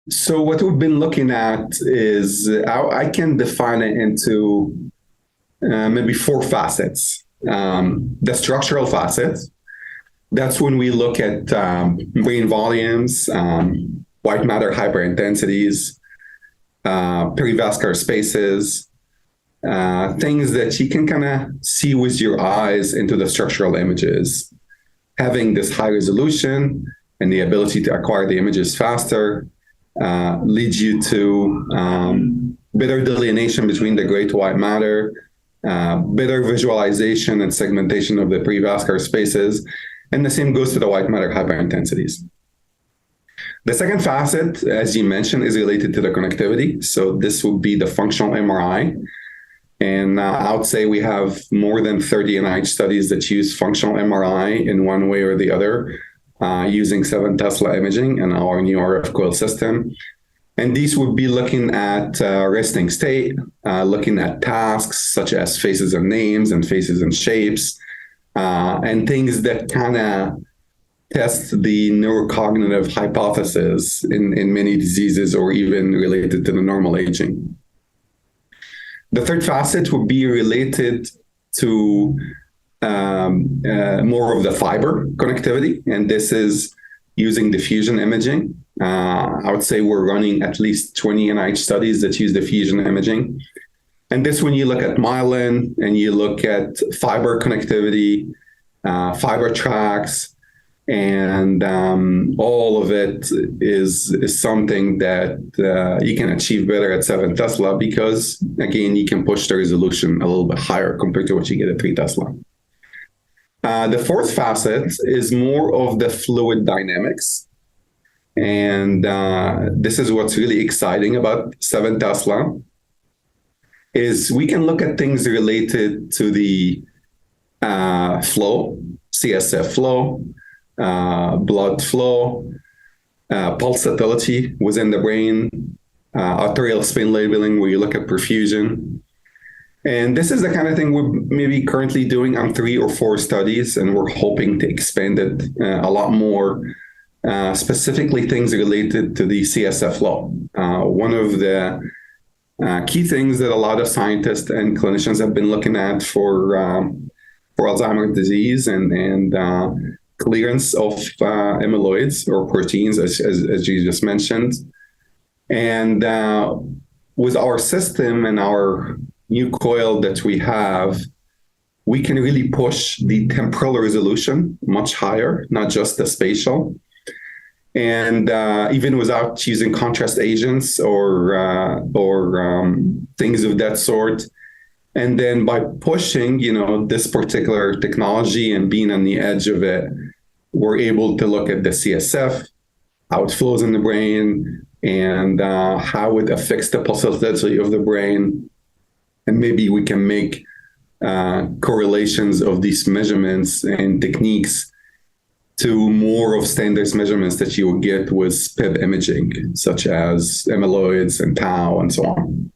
So what we've been looking at is I can define it into maybe four facets. The structural facets, that's when we look at brain volumes, white matter hyperintensities, perivascular spaces, things that you can kind of see with your eyes into the structural images. Having this high resolution and the ability to acquire the images faster leads you to better delineation between the gray to white matter, better visualization and segmentation of the perivascular spaces, and the same goes to the white matter hyperintensities. The second facet, as you mentioned, is related to the connectivity. So this would be the functional MRI. And I would say we have more than 30 NIH studies that use functional MRI in one way or the other, using 7 Tesla imaging and our new RF coil system. And these would be looking at resting state, looking at tasks such as faces and names and faces and shapes, and things that kind of test the neurocognitive hypothesis in many diseases or even related to the normal aging. The third facet would be related to more of the fiber connectivity, and this is using diffusion imaging. I would say we're running at least 20 NIH studies that use diffusion imaging. And this, when you look at myelin and you look at fiber connectivity, fiber tracks, and all of it is something that you can achieve better at 7 Tesla because, again, you can push the resolution a little bit higher compared to what you get at 3 Tesla. The fourth facet is more of the fluid dynamics. And this is what's really exciting about 7 Tesla, is we can look at things related to the flow, CSF flow, blood flow, pulsatility within the brain, arterial spin labeling, where you look at perfusion. And this is the kind of thing we're maybe currently doing on 3 or 4 studies, and we're hoping to expand it a lot more, specifically things related to the CSF flow. One of the key things that a lot of scientists and clinicians have been looking at for Alzheimer's disease and clearance of amyloids or proteins, as you just mentioned. And with our system and our new coil that we have, we can really push the temporal resolution much higher, not just the spatial. And even without using contrast agents or things of that sort. And then by pushing, this particular technology and being on the edge of it, we're able to look at the CSF, how it flows in the brain, and how it affects the pulsatility of the brain. And maybe we can make correlations of these measurements and techniques to more of standards measurements that you would get with PET imaging, such as amyloids and tau and so on.